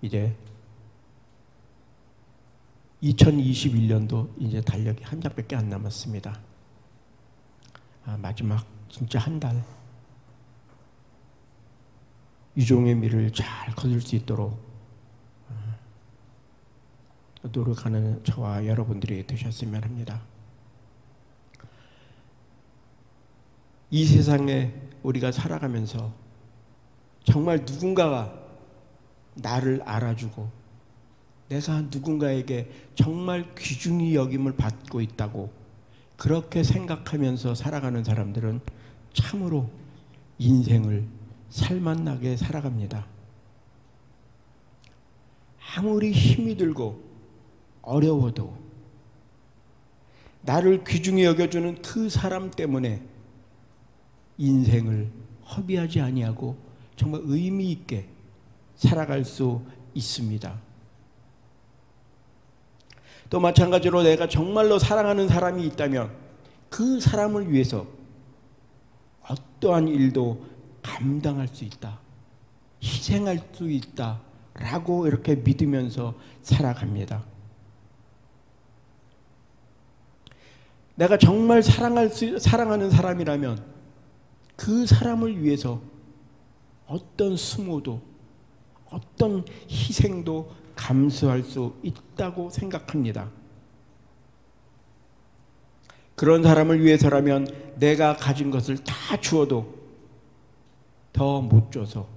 이제 2021년도 이제 달력이 한 장밖에 안 남았습니다. 마지막 진짜 한 달 유종의 미를 잘 거둘 수 있도록 노력하는 저와 여러분들이 되셨으면 합니다. 이 세상에 우리가 살아가면서 정말 누군가가 나를 알아주고 내가 누군가에게 정말 귀중히 여김을 받고 있다고 그렇게 생각하면서 살아가는 사람들은 참으로 인생을 살맛나게 살아갑니다. 아무리 힘이 들고 어려워도 나를 귀중히 여겨주는 그 사람 때문에 인생을 허비하지 아니하고 정말 의미 있게 살아갈 수 있습니다. 또 마찬가지로 내가 정말로 사랑하는 사람이 있다면 그 사람을 위해서 어떠한 일도 감당할 수 있다, 희생할 수 있다 라고 이렇게 믿으면서 살아갑니다. 내가 정말 사랑하는 사람이라면 그 사람을 위해서 어떤 수모도 어떤 희생도 감수할 수 있다고 생각합니다. 그런 사람을 위해서라면 내가 가진 것을 다 주어도 더 못 줘서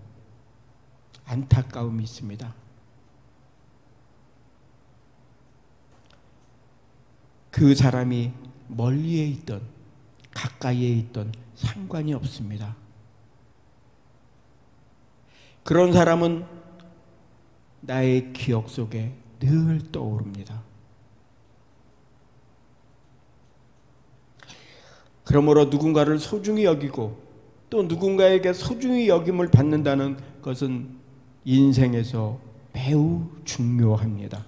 안타까움이 있습니다. 그 사람이 멀리에 있던 가까이에 있던 상관이 없습니다. 그런 사람은 나의 기억 속에 늘 떠오릅니다. 그러므로 누군가를 소중히 여기고 또 누군가에게 소중히 여김을 받는다는 것은 인생에서 매우 중요합니다.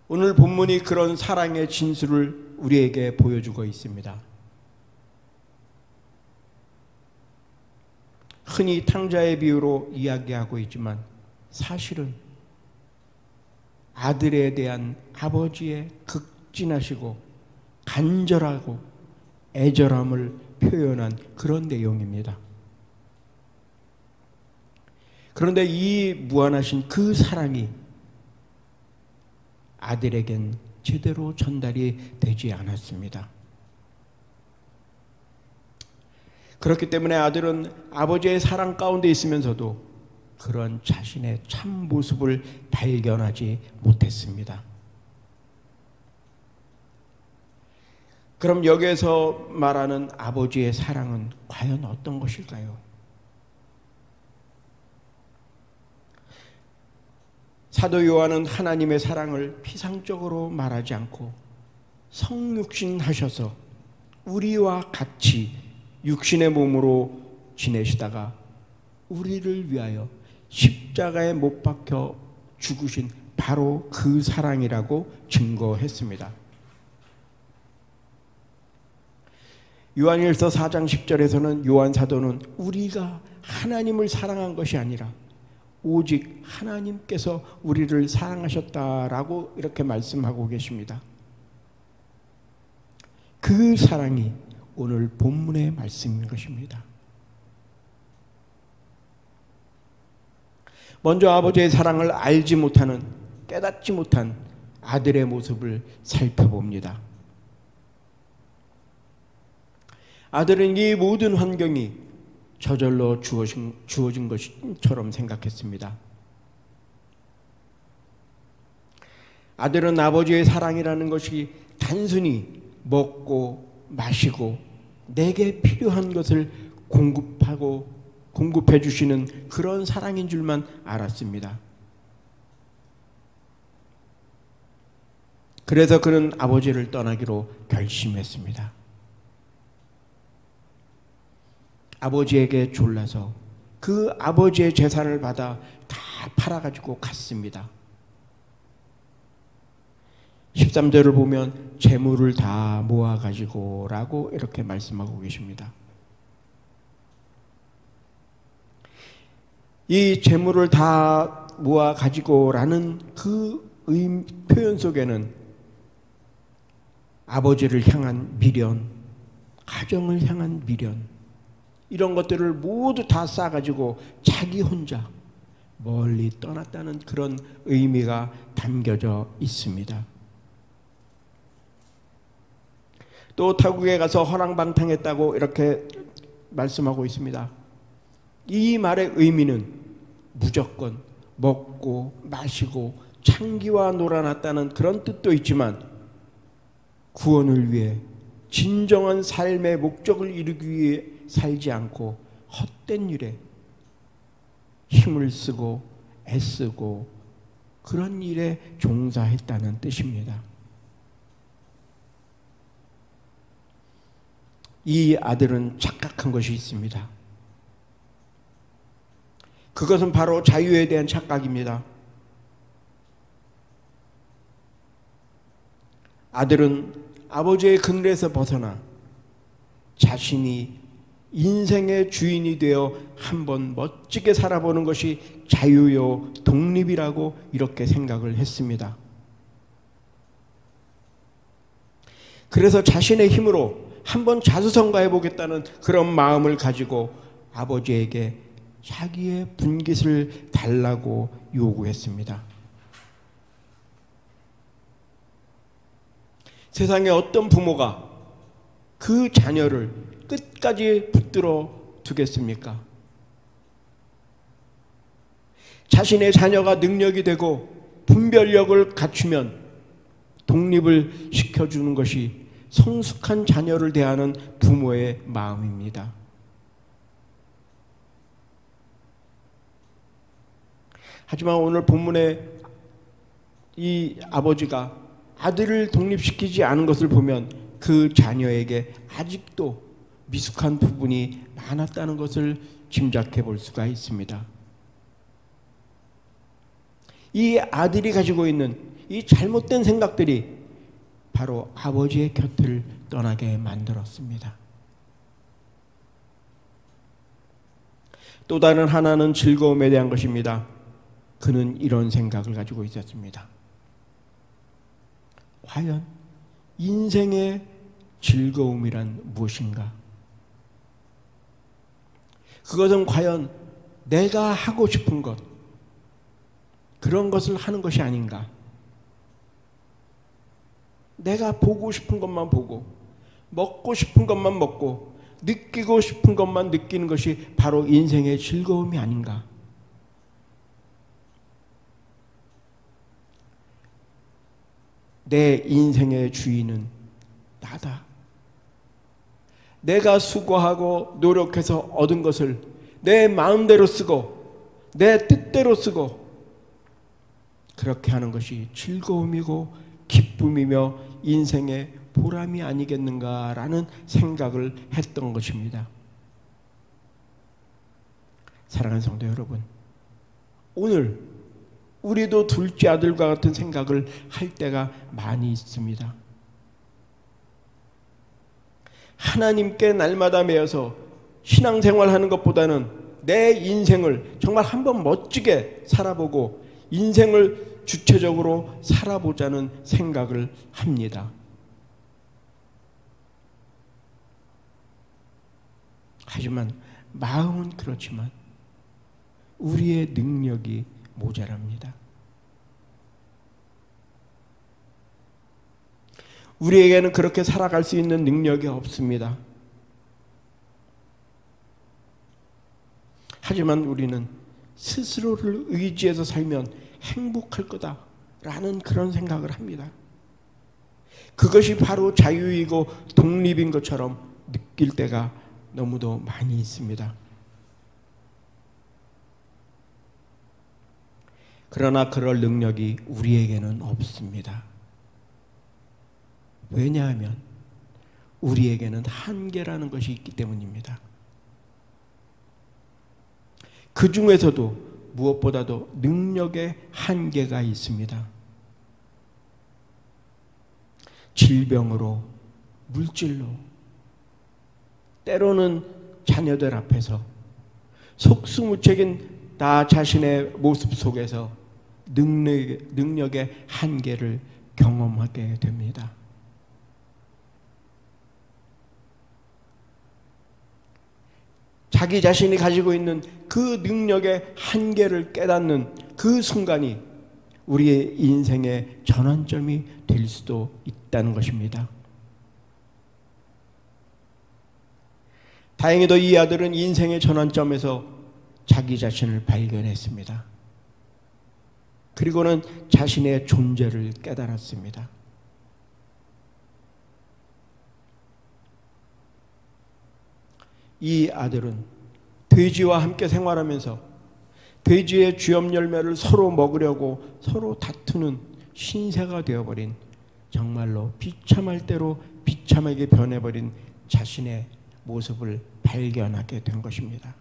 오늘 본문이 그런 사랑의 진수를 우리에게 보여주고 있습니다. 흔히 탕자의 비유로 이야기하고 있지만 사실은 아들에 대한 아버지의 극진하시고 간절하고 애절함을 표현한 그런 내용입니다. 그런데 이 무한하신 그 사랑이 아들에겐 제대로 전달이 되지 않았습니다. 그렇기 때문에 아들은 아버지의 사랑 가운데 있으면서도 그런 자신의 참 모습을 발견하지 못했습니다. 그럼 여기에서 말하는 아버지의 사랑은 과연 어떤 것일까요? 사도 요한은 하나님의 사랑을 피상적으로 말하지 않고 성육신 하셔서 우리와 같이 육신의 몸으로 지내시다가 우리를 위하여 십자가에 못 박혀 죽으신 바로 그 사랑이라고 증거했습니다. 요한일서 4장 10절에서는 요한 사도는 우리가 하나님을 사랑한 것이 아니라 오직 하나님께서 우리를 사랑하셨다라고 이렇게 말씀하고 계십니다. 그 사랑이 오늘 본문의 말씀인 것입니다. 먼저 아버지의 사랑을 알지 못하는, 깨닫지 못한 아들의 모습을 살펴봅니다. 아들은 이 모든 환경이 저절로 주어진 것처럼 생각했습니다. 아들은 아버지의 사랑이라는 것이 단순히 먹고 마시고 내게 필요한 것을 공급해 주시는 그런 사랑인 줄만 알았습니다. 그래서 그는 아버지를 떠나기로 결심했습니다. 아버지에게 졸라서 그 아버지의 재산을 받아 다 팔아가지고 갔습니다. 13절을 보면 재물을 다 모아가지고 라고 이렇게 말씀하고 계십니다. 이 재물을 다 모아 가지고라는 그 표현 속에는 아버지를 향한 미련, 가정을 향한 미련, 이런 것들을 모두 다 싸가지고 자기 혼자 멀리 떠났다는 그런 의미가 담겨져 있습니다. 또 타국에 가서 허랑방탕했다고 이렇게 말씀하고 있습니다. 이 말의 의미는 무조건 먹고 마시고 창기와 놀아났다는 그런 뜻도 있지만, 구원을 위해 진정한 삶의 목적을 이루기 위해 살지 않고 헛된 일에 힘을 쓰고 애쓰고 그런 일에 종사했다는 뜻입니다. 이 아들은 착각한 것이 있습니다. 그것은 바로 자유에 대한 착각입니다. 아들은 아버지의 그늘에서 벗어나 자신이 인생의 주인이 되어 한번 멋지게 살아보는 것이 자유요 독립이라고 이렇게 생각을 했습니다. 그래서 자신의 힘으로 한번 자수성가해 보겠다는 그런 마음을 가지고 아버지에게 자기의 분깃을 달라고 요구했습니다. 세상에 어떤 부모가 그 자녀를 끝까지 붙들어 두겠습니까? 자신의 자녀가 능력이 되고 분별력을 갖추면 독립을 시켜주는 것이 성숙한 자녀를 대하는 부모의 마음입니다. 하지만 오늘 본문에 이 아버지가 아들을 독립시키지 않은 것을 보면 그 자녀에게 아직도 미숙한 부분이 많았다는 것을 짐작해 볼 수가 있습니다. 이 아들이 가지고 있는 이 잘못된 생각들이 바로 아버지의 곁을 떠나게 만들었습니다. 또 다른 하나는 즐거움에 대한 것입니다. 그는 이런 생각을 가지고 있었습니다. 과연 인생의 즐거움이란 무엇인가? 그것은 과연 내가 하고 싶은 것, 그런 것을 하는 것이 아닌가? 내가 보고 싶은 것만 보고, 먹고 싶은 것만 먹고, 느끼고 싶은 것만 느끼는 것이 바로 인생의 즐거움이 아닌가? 내 인생의 주인은 나다. 내가 수고하고 노력해서 얻은 것을 내 마음대로 쓰고 내 뜻대로 쓰고 그렇게 하는 것이 즐거움이고 기쁨이며 인생의 보람이 아니겠는가라는 생각을 했던 것입니다. 사랑하는 성도 여러분, 오늘 우리도 둘째 아들과 같은 생각을 할 때가 많이 있습니다. 하나님께 날마다 매여서 신앙생활하는 것보다는 내 인생을 정말 한번 멋지게 살아보고 인생을 주체적으로 살아보자는 생각을 합니다. 하지만 마음은 그렇지만 우리의 능력이 모자랍니다. 우리에게는 그렇게 살아갈 수 있는 능력이 없습니다. 하지만 우리는 스스로를 의지해서 살면 행복할 거다라는 그런 생각을 합니다. 그것이 바로 자유이고 독립인 것처럼 느낄 때가 너무도 많이 있습니다. 그러나 그럴 능력이 우리에게는 없습니다. 왜냐하면 우리에게는 한계라는 것이 있기 때문입니다. 그 중에서도 무엇보다도 능력의 한계가 있습니다. 질병으로, 물질로, 때로는 자녀들 앞에서 속수무책인 나 자신의 모습 속에서 능력의 한계를 경험하게 됩니다. 자기 자신이 가지고 있는 그 능력의 한계를 깨닫는 그 순간이 우리의 인생의 전환점이 될 수도 있다는 것입니다. 다행히도 이 아들은 인생의 전환점에서 자기 자신을 발견했습니다. 그리고는 자신의 존재를 깨달았습니다. 이 아들은 돼지와 함께 생활하면서 돼지의 쥐엄 열매를 서로 먹으려고 서로 다투는 신세가 되어버린, 정말로 비참할 대로 비참하게 변해버린 자신의 모습을 발견하게 된 것입니다.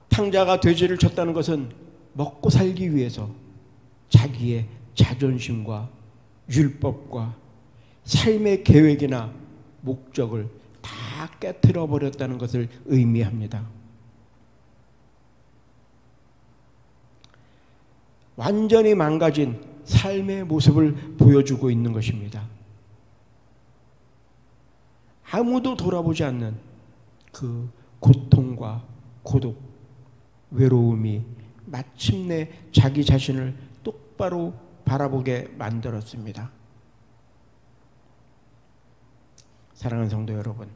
탕자가 돼지를 쳤다는 것은 먹고 살기 위해서 자기의 자존심과 율법과 삶의 계획이나 목적을 다 깨트려 버렸다는 것을 의미합니다. 완전히 망가진 삶의 모습을 보여주고 있는 것입니다. 아무도 돌아보지 않는 그 고통과 고독, 외로움이 마침내 자기 자신을 똑바로 바라보게 만들었습니다. 사랑하는 성도 여러분,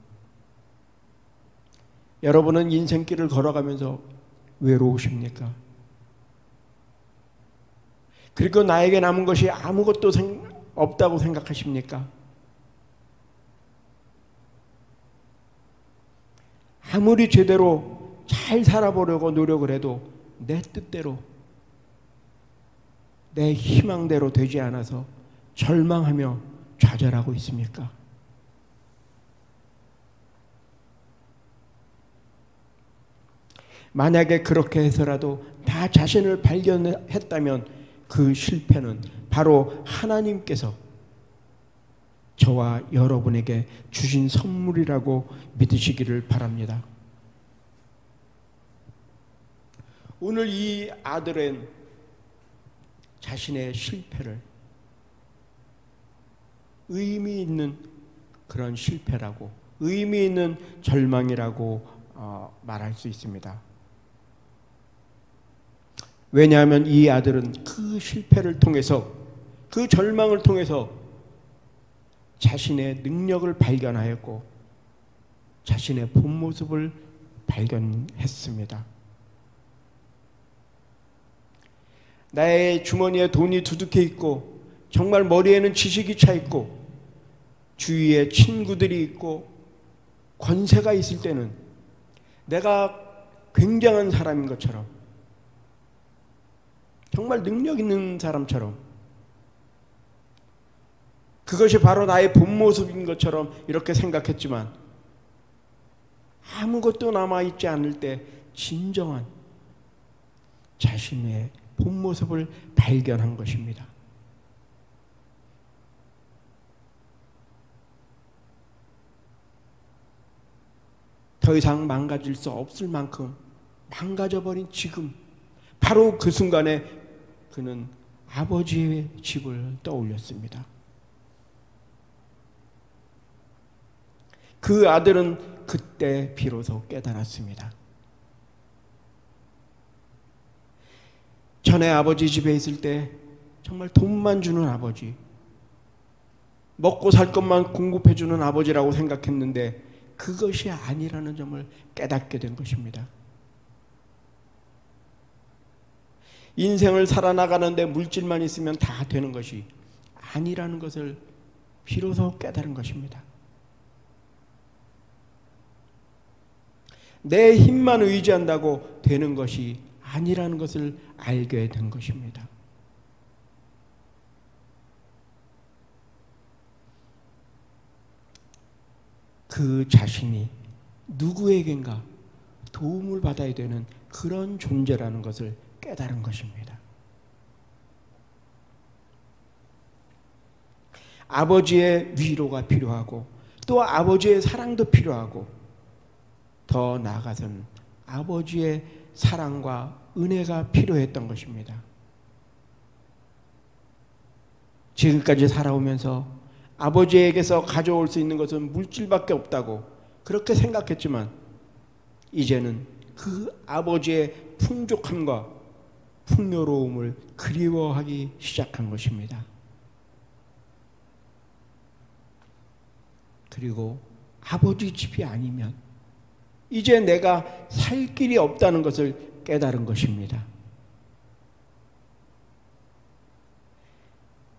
여러분은 인생길을 걸어가면서 외로우십니까? 그리고 나에게 남은 것이 아무것도 없다고 생각하십니까? 아무리 제대로 잘 살아보려고 노력을 해도 내 뜻대로, 내 희망대로 되지 않아서 절망하며 좌절하고 있습니까? 만약에 그렇게 해서라도 나 자신을 발견했다면 그 실패는 바로 하나님께서 저와 여러분에게 주신 선물이라고 믿으시기를 바랍니다. 오늘 이 아들은 자신의 실패를 의미 있는 그런 실패라고, 의미 있는 절망이라고 말할 수 있습니다. 왜냐하면 이 아들은 그 실패를 통해서, 그 절망을 통해서 자신의 능력을 발견하였고 자신의 본 모습을 발견했습니다. 나의 주머니에 돈이 두둑해 있고 정말 머리에는 지식이 차 있고 주위에 친구들이 있고 권세가 있을 때는 내가 굉장한 사람인 것처럼, 정말 능력 있는 사람처럼, 그것이 바로 나의 본 모습인 것처럼 이렇게 생각했지만 아무것도 남아있지 않을 때 진정한 자신의 본 모습을 발견한 것입니다. 더 이상 망가질 수 없을 만큼 망가져버린 지금, 바로 그 순간에 그는 아버지의 집을 떠올렸습니다. 그 아들은 그때 비로소 깨달았습니다. 전에 아버지 집에 있을 때 정말 돈만 주는 아버지, 먹고 살 것만 공급해주는 아버지라고 생각했는데 그것이 아니라는 점을 깨닫게 된 것입니다. 인생을 살아나가는데 물질만 있으면 다 되는 것이 아니라는 것을 비로소 깨달은 것입니다. 내 힘만 의지한다고 되는 것이 아니라는 것을 알게 된 것입니다. 그 자신이 누구에겐가 도움을 받아야 되는 그런 존재라는 것을 깨달은 것입니다. 아버지의 위로가 필요하고 또 아버지의 사랑도 필요하고 더 나아가서는 아버지의 사랑과 은혜가 필요했던 것입니다. 지금까지 살아오면서 아버지에게서 가져올 수 있는 것은 물질밖에 없다고 그렇게 생각했지만 이제는 그 아버지의 풍족함과 풍요로움을 그리워하기 시작한 것입니다. 그리고 아버지 집이 아니면 이제 내가 살 길이 없다는 것을 깨달은 것입니다.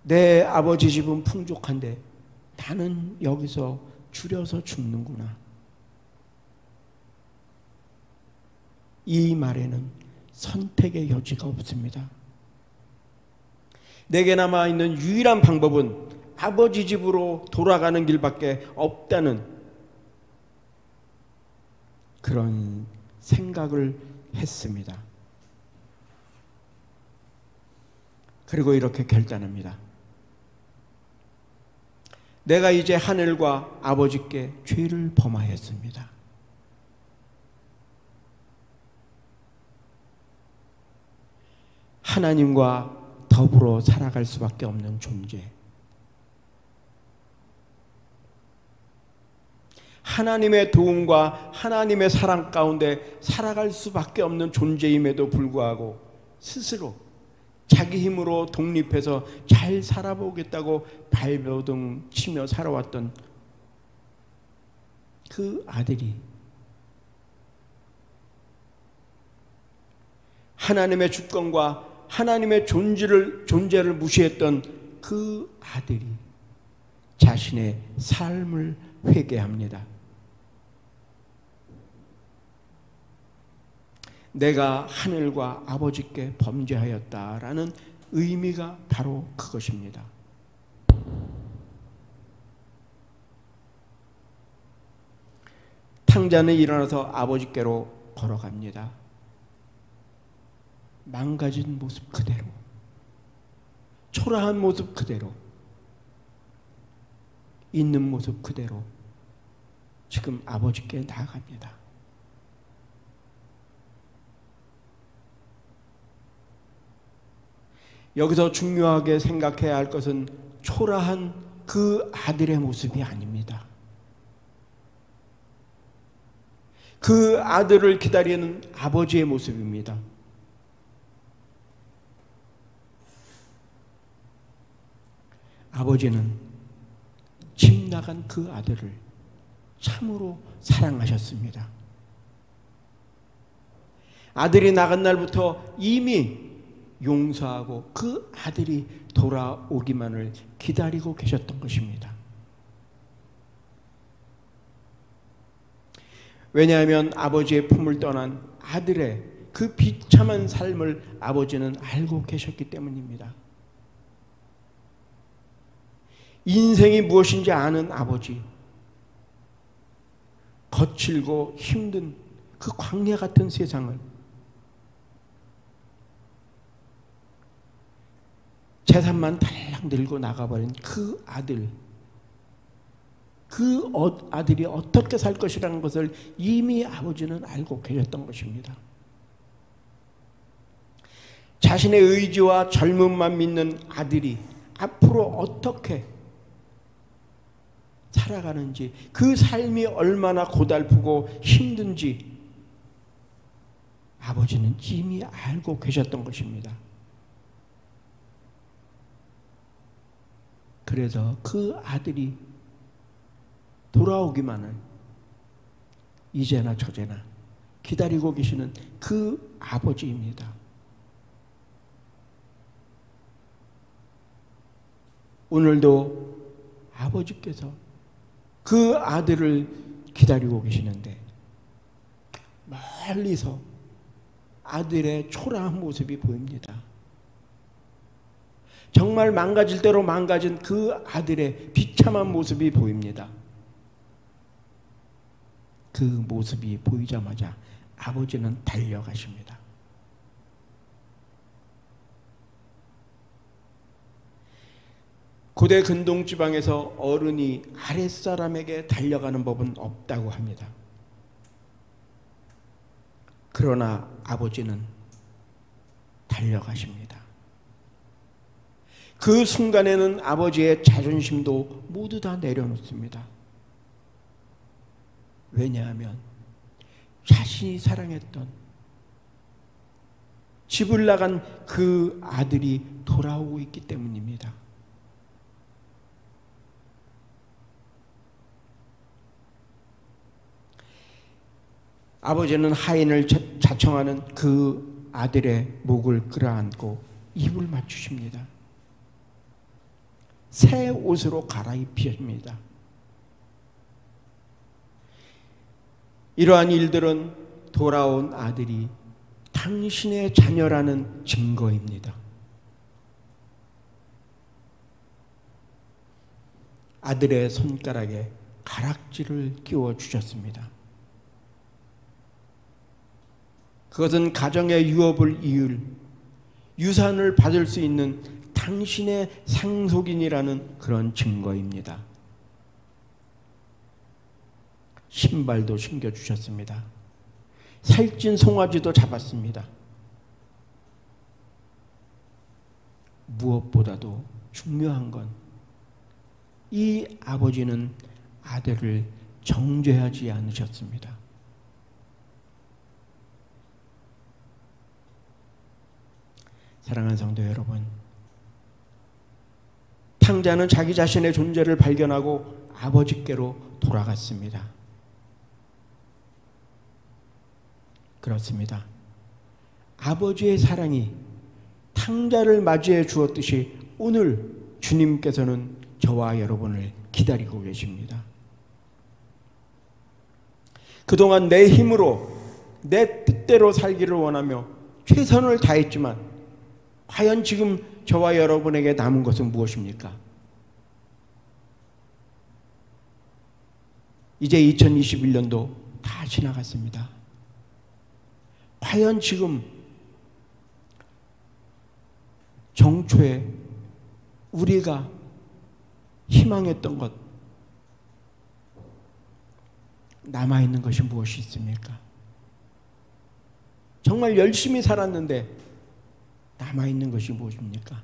내 아버지 집은 풍족한데 나는 여기서 줄여서 죽는구나. 이 말에는 선택의 여지가 없습니다. 내게 남아있는 유일한 방법은 아버지 집으로 돌아가는 길밖에 없다는 그런 생각을 했습니다. 그리고 이렇게 결단합니다. 내가 이제 하늘과 아버지께 죄를 범하였습니다. 하나님과 더불어 살아갈 수밖에 없는 존재. 하나님의 도움과 하나님의 사랑 가운데 살아갈 수밖에 없는 존재임에도 불구하고 스스로 자기 힘으로 독립해서 잘 살아보겠다고 발버둥 치며 살아왔던 그 아들이 하나님의 주권과 하나님의 존재를 무시했던 그 아들이 자신의 삶을 회개합니다. 내가 하늘과 아버지께 범죄하였다라는 의미가 바로 그것입니다. 탕자는 일어나서 아버지께로 걸어갑니다. 망가진 모습 그대로, 초라한 모습 그대로, 있는 모습 그대로 지금 아버지께 나아갑니다. 여기서 중요하게 생각해야 할 것은 초라한 그 아들의 모습이 아닙니다. 그 아들을 기다리는 아버지의 모습입니다. 아버지는 집 나간 그 아들을 참으로 사랑하셨습니다. 아들이 나간 날부터 이미 용서하고 그 아들이 돌아오기만을 기다리고 계셨던 것입니다. 왜냐하면 아버지의 품을 떠난 아들의 그 비참한 삶을 아버지는 알고 계셨기 때문입니다. 인생이 무엇인지 아는 아버지, 거칠고 힘든 그 광야 같은 세상을 재산만 달랑 들고 나가버린 그 아들, 그 아들이 어떻게 살 것이라는 것을 이미 아버지는 알고 계셨던 것입니다. 자신의 의지와 젊음만 믿는 아들이 앞으로 어떻게 살아가는지, 그 삶이 얼마나 고달프고 힘든지 아버지는 이미 알고 계셨던 것입니다. 그래서 그 아들이 돌아오기만을 이제나 저제나 기다리고 계시는 그 아버지입니다. 오늘도 아버지께서 그 아들을 기다리고 계시는데 멀리서 아들의 초라한 모습이 보입니다. 정말 망가질 대로 망가진 그 아들의 비참한 모습이 보입니다. 그 모습이 보이자마자 아버지는 달려가십니다. 고대 근동 지방에서 어른이 아랫사람에게 달려가는 법은 없다고 합니다. 그러나 아버지는 달려가십니다. 그 순간에는 아버지의 자존심도 모두 다 내려놓습니다. 왜냐하면 자신이 사랑했던, 집을 나간 그 아들이 돌아오고 있기 때문입니다. 아버지는 하인을 자청하는 그 아들의 목을 끌어안고 입을 맞추십니다. 새 옷으로 갈아입히십니다. 이러한 일들은 돌아온 아들이 당신의 자녀라는 증거입니다. 아들의 손가락에 가락지를 끼워 주셨습니다. 그것은 가정의 유업을 이을 유산을 받을 수 있는 당신의 상속인이라는 그런 증거입니다. 신발도 신겨주셨습니다. 살찐 송아지도 잡았습니다. 무엇보다도 중요한 건 이 아버지는 아들을 정죄하지 않으셨습니다. 사랑하는 성도 여러분, 탕자는 자기 자신의 존재를 발견하고 아버지께로 돌아갔습니다. 그렇습니다. 아버지의 사랑이 탕자를 맞이해 주었듯이 오늘 주님께서는 저와 여러분을 기다리고 계십니다. 그동안 내 힘으로 내 뜻대로 살기를 원하며 최선을 다했지만 과연 지금 저와 여러분에게 남은 것은 무엇입니까? 이제 2021년도 다 지나갔습니다. 과연 지금 정초에 우리가 희망했던 것, 남아있는 것이 무엇이 있습니까? 정말 열심히 살았는데 남아있는 것이 무엇입니까?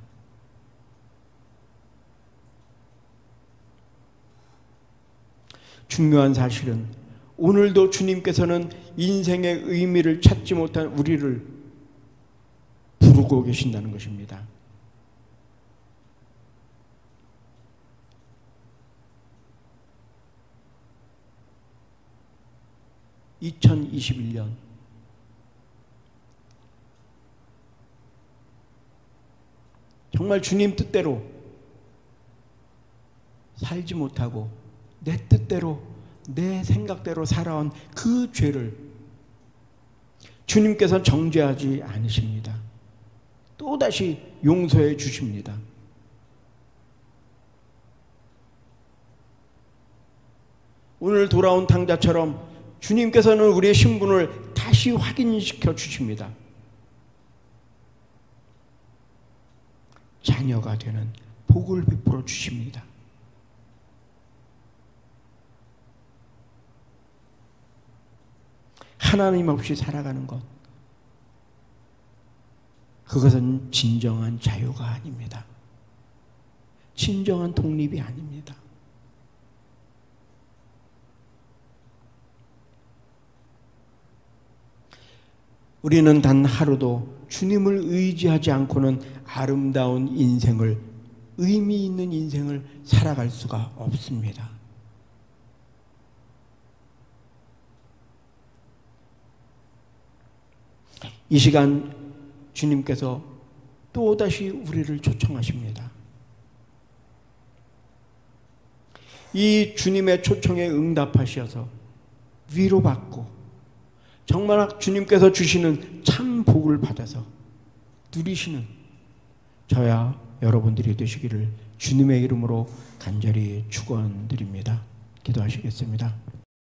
중요한 사실은 오늘도 주님께서는 인생의 의미를 찾지 못한 우리를 부르고 계신다는 것입니다. (2021년) 정말 주님 뜻대로 살지 못하고 내 뜻대로 내 생각대로 살아온 그 죄를 주님께서 정죄하지 않으십니다. 또다시 용서해 주십니다. 오늘 돌아온 탕자처럼 주님께서는 우리의 신분을 다시 확인시켜 주십니다. 자녀가 되는 복을 베풀어 주십니다. 하나님 없이 살아가는 것, 그것은 진정한 자유가 아닙니다. 진정한 독립이 아닙니다. 우리는 단 하루도 주님을 의지하지 않고는 아름다운 인생을, 의미 있는 인생을 살아갈 수가 없습니다. 이 시간 주님께서 또다시 우리를 초청하십니다. 이 주님의 초청에 응답하셔서 위로받고 정말 주님께서 주시는 참 복을 받아서 누리시는 저야 여러분들이 되시기를 주님의 이름으로 간절히 축원드립니다. 기도하시겠습니다.